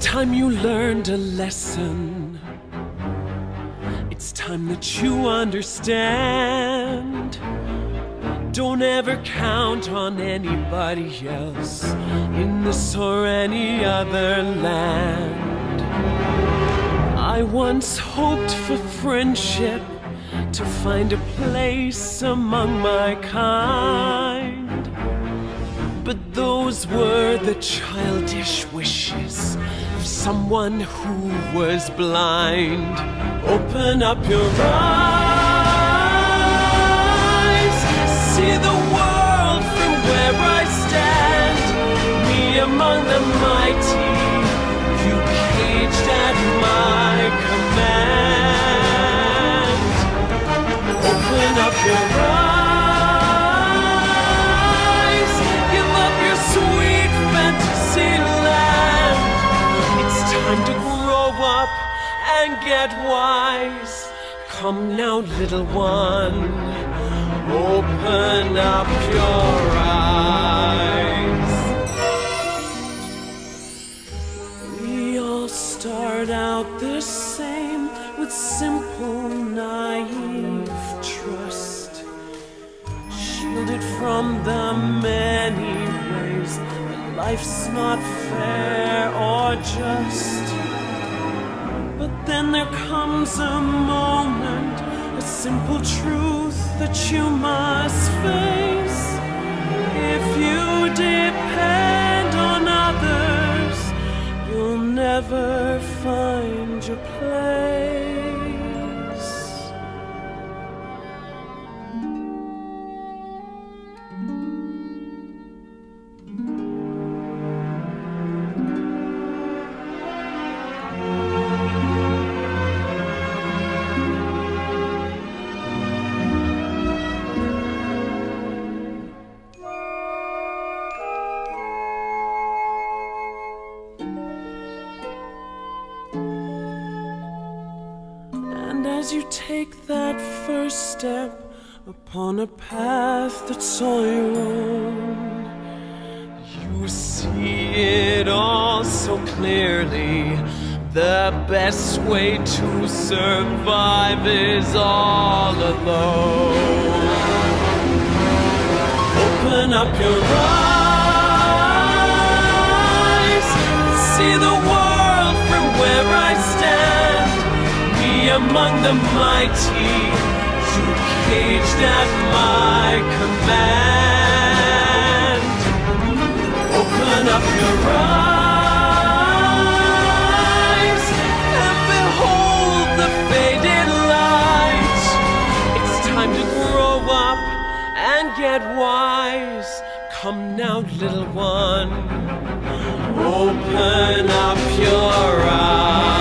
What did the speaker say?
time you learned a lesson. It's time that you understand. Don't ever count on anybody else in this or any other land. I once hoped for friendship, to find a place among my kind. But those were the childish wishes of someone who was blind. Open up your eyes, see the world from where I stand. Me among the mighty, you caged at my command. Open up your eyes, give up your sweet fantasy land. It's time to grow up and get wise. Come now, little one, open up your eyes. We all start out the same, with simple, naive trust, shielded from the many ways that life's not fair or just. But then there comes a moment, a simple truth that you must face. If you depend on others, you'll never find your place. And as you take that first step upon a path that's all your own, you see it all so clearly. The best way to survive is all alone. Open up your eyes, see the world from where I stand. Among the mighty, you caged at my command. Open up your eyes and behold the faded light. It's time to grow up and get wise. Come now, little one, open up your eyes.